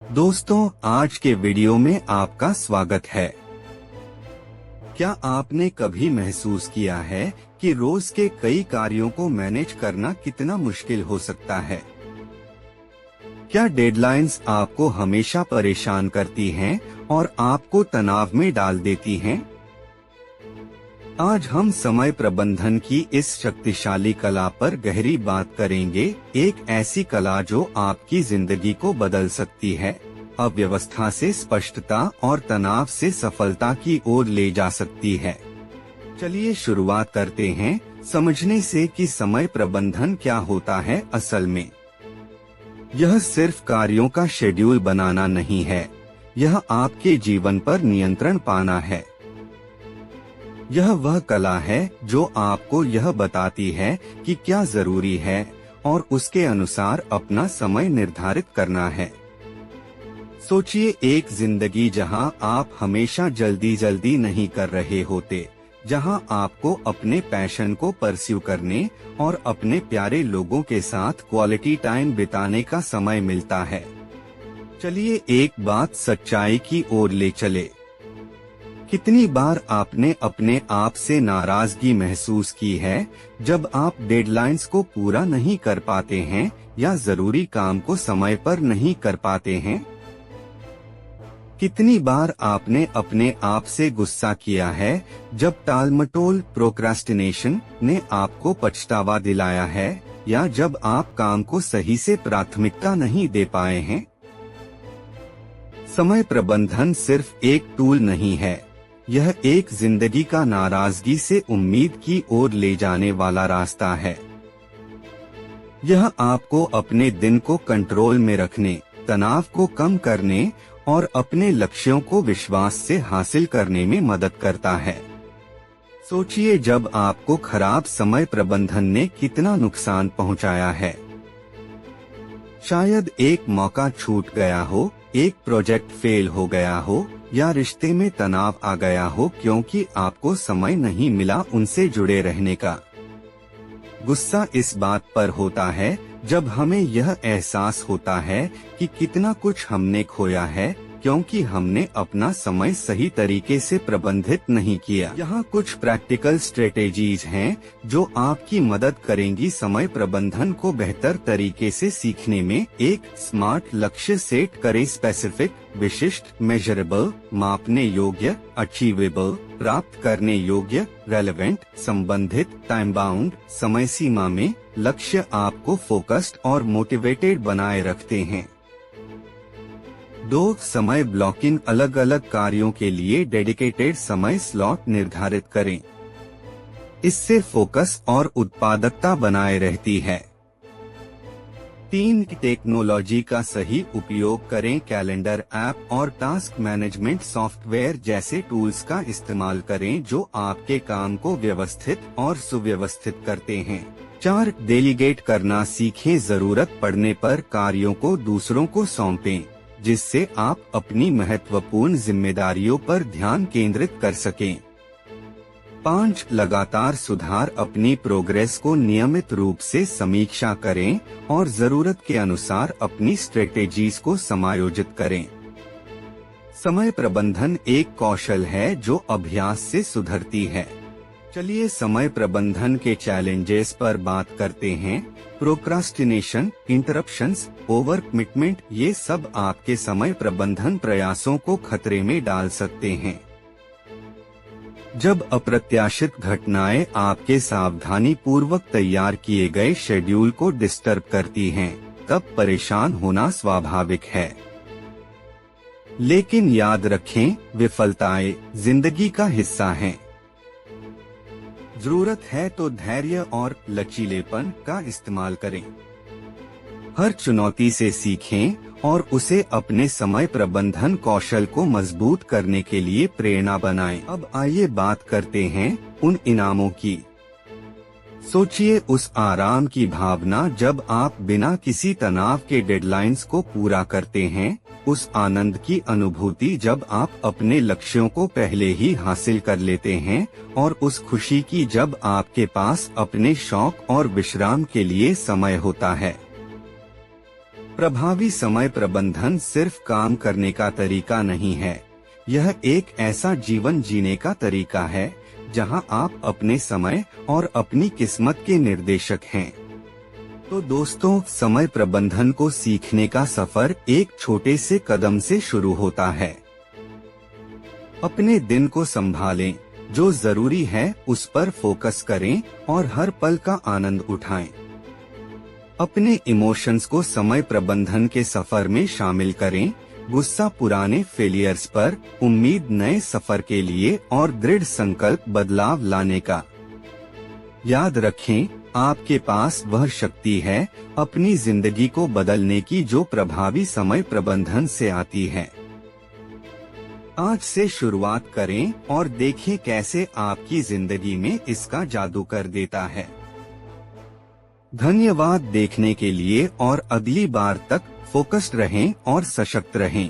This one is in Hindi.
दोस्तों, आज के वीडियो में आपका स्वागत है। क्या आपने कभी महसूस किया है कि रोज के कई कार्यों को मैनेज करना कितना मुश्किल हो सकता है? क्या डेडलाइंस आपको हमेशा परेशान करती हैं और आपको तनाव में डाल देती हैं? आज हम समय प्रबंधन की इस शक्तिशाली कला पर गहरी बात करेंगे, एक ऐसी कला जो आपकी जिंदगी को बदल सकती है, अव्यवस्था से स्पष्टता और तनाव से सफलता की ओर ले जा सकती है। चलिए शुरुआत करते हैं समझने से कि समय प्रबंधन क्या होता है। असल में यह सिर्फ कार्यों का शेड्यूल बनाना नहीं है, यह आपके जीवन पर नियंत्रण पाना है। यह वह कला है जो आपको यह बताती है कि क्या जरूरी है और उसके अनुसार अपना समय निर्धारित करना है। सोचिए, एक जिंदगी जहां आप हमेशा जल्दी नहीं कर रहे होते, जहां आपको अपने पैशन को परस्यू करने और अपने प्यारे लोगों के साथ क्वालिटी टाइम बिताने का समय मिलता है। चलिए एक बात सच्चाई की ओर ले चले। कितनी बार आपने अपने आप से नाराजगी महसूस की है जब आप डेडलाइंस को पूरा नहीं कर पाते हैं या जरूरी काम को समय पर नहीं कर पाते हैं? कितनी बार आपने अपने आप से गुस्सा किया है जब टालमटोल प्रोक्रास्टिनेशन ने आपको पछतावा दिलाया है, या जब आप काम को सही से प्राथमिकता नहीं दे पाए हैं? समय प्रबंधन सिर्फ एक टूल नहीं है, यह एक जिंदगी का नाराजगी से उम्मीद की ओर ले जाने वाला रास्ता है। यह आपको अपने दिन को कंट्रोल में रखने, तनाव को कम करने और अपने लक्ष्यों को विश्वास से हासिल करने में मदद करता है। सोचिए, जब आपको खराब समय प्रबंधन ने कितना नुकसान पहुंचाया है। शायद एक मौका छूट गया हो, एक प्रोजेक्ट फेल हो गया हो, या रिश्ते में तनाव आ गया हो क्योंकि आपको समय नहीं मिला उनसे जुड़े रहने का। गुस्सा इस बात पर होता है जब हमें यह एहसास होता है कि कितना कुछ हमने खोया है क्योंकि हमने अपना समय सही तरीके से प्रबंधित नहीं किया। यहाँ कुछ प्रैक्टिकल स्ट्रेटेजीज हैं जो आपकी मदद करेंगी समय प्रबंधन को बेहतर तरीके से सीखने में। एक, स्मार्ट लक्ष्य सेट करें। स्पेसिफिक, विशिष्ट, मेजरेबल, मापने योग्य, अचीवेबल, प्राप्त करने योग्य, रेलेवेंट, संबंधित, टाइम बाउंड। समय सीमा में लक्ष्य आपको फोकस्ड और मोटिवेटेड बनाए रखते हैं। 2, समय ब्लॉकिंग। अलग अलग कार्यों के लिए डेडिकेटेड समय स्लॉट निर्धारित करें, इससे फोकस और उत्पादकता बनाए रहती है। 3, टेक्नोलॉजी का सही उपयोग करें। कैलेंडर ऐप और टास्क मैनेजमेंट सॉफ्टवेयर जैसे टूल्स का इस्तेमाल करें जो आपके काम को व्यवस्थित और सुव्यवस्थित करते हैं। 4, डेलीगेट करना सीखें। जरूरत पड़ने पर कार्यों को दूसरों को सौंपें, जिससे आप अपनी महत्वपूर्ण जिम्मेदारियों पर ध्यान केंद्रित कर सकें। 5, लगातार सुधार। अपनी प्रोग्रेस को नियमित रूप से समीक्षा करें और जरूरत के अनुसार अपनी स्ट्रेटेजीज को समायोजित करें। समय प्रबंधन एक कौशल है जो अभ्यास से सुधरती है। चलिए समय प्रबंधन के चैलेंजेस पर बात करते हैं। प्रोक्रास्टिनेशन, इंटरप्शंस, ओवर कमिटमेंट, ये सब आपके समय प्रबंधन प्रयासों को खतरे में डाल सकते हैं। जब अप्रत्याशित घटनाएं आपके सावधानी पूर्वक तैयार किए गए शेड्यूल को डिस्टर्ब करती हैं, तब परेशान होना स्वाभाविक है। लेकिन याद रखें, विफलताएं जिंदगी का हिस्सा हैं। जरूरत है तो धैर्य और लचीलेपन का इस्तेमाल करें। हर चुनौती से सीखें और उसे अपने समय प्रबंधन कौशल को मजबूत करने के लिए प्रेरणा बनाएं। अब आइए बात करते हैं उन इनामों की। सोचिए उस आराम की भावना जब आप बिना किसी तनाव के डेडलाइंस को पूरा करते हैं, उस आनंद की अनुभूति जब आप अपने लक्ष्यों को पहले ही हासिल कर लेते हैं, और उस खुशी की जब आपके पास अपने शौक और विश्राम के लिए समय होता है। प्रभावी समय प्रबंधन सिर्फ काम करने का तरीका नहीं है, यह एक ऐसा जीवन जीने का तरीका है जहां आप अपने समय और अपनी किस्मत के निर्देशक हैं। तो दोस्तों, समय प्रबंधन को सीखने का सफर एक छोटे से कदम से शुरू होता है। अपने दिन को संभालें, जो जरूरी है उस पर फोकस करें और हर पल का आनंद उठाएं। अपने इमोशंस को समय प्रबंधन के सफर में शामिल करें, गुस्सा पुराने फेलियर्स पर, उम्मीद नए सफर के लिए और दृढ़ संकल्प बदलाव लाने का। याद रखें, आपके पास वह शक्ति है अपनी जिंदगी को बदलने की जो प्रभावी समय प्रबंधन से आती है। आज से शुरुआत करें और देखें कैसे आपकी जिंदगी में इसका जादू कर देता है। धन्यवाद देखने के लिए और अगली बार तक फोकस्ड रहें और सशक्त रहें।